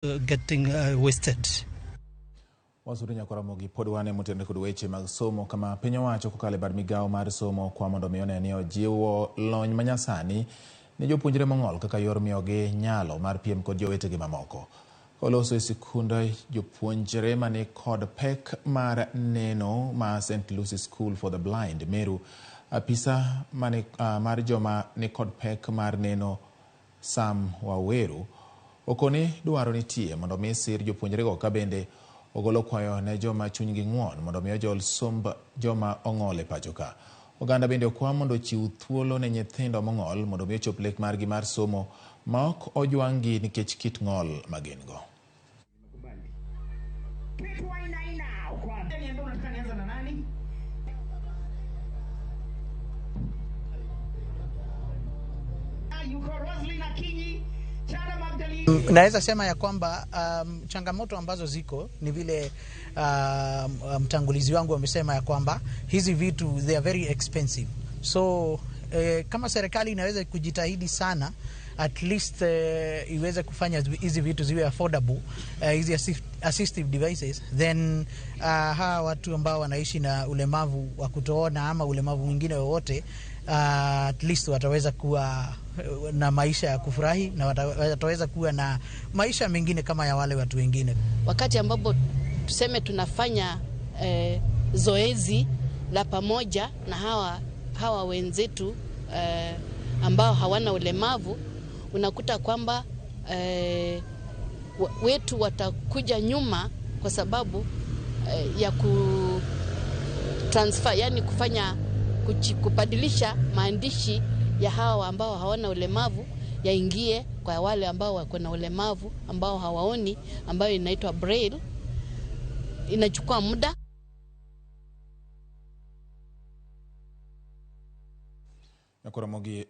getting wasted. Wasudunya kwa Ramogi pod wane mutende kod weche mag somo kama piny owacho kokalo bad migao mar somo kwa mondo miyo ne jiwo lony ma nyasani ne jopuonjre mong'ol kaka yor miyogi nyalo mar piem kod jowetegi mamoko. Oloso e sikunde jopuonjre mani kod pek mar neno ma St. Lucy School for the Blind Meru. Apisa mani mar joma ni kod pek mar neno Sam Waweru okoni dwaro nitie mondo mi sir jopuonjrego ka bende ogolo kwayo ne joma chunygi ng'won mondo miyo jol somb joma ong'ol e pacho ka. Oganda bende okwa mondo chiw thuolo ne nyithindo mong'ol mondo miyo chop lek margi mar somo ma ok ojwang'gi nikech kit ng'ol ma gin go. Naweza sema ya kwamba changamoto ambazo ziko ni vile mtangulizi wangu amesema ya kwamba hizi vitu they are very expensive. So kama serikali inaweza kujitahidi sana at least iweze kufanya hizi vitu ziwe affordable, hizi assistive devices, then hawa watu ambao wanaishi na ulemavu wa kutoona ama ulemavu mwingine wowote at least wataweza kuwa na maisha ya kufurahi na wataweza kuwa na maisha mengine kama ya wale watu wengine. Wakati ambapo tuseme tunafanya zoezi la pamoja na hawa wenzetu ambao hawana ulemavu, unakuta kwamba wetu watakuja nyuma kwa sababu ya transfer, yani kubadilisha maandishi ya hawa ambao hawana ulemavu yaingie kwa wale ambao wako na ulemavu ambao hawaoni, ambayo inaitwa braille. Inachukua muda. Na kwa Ramogi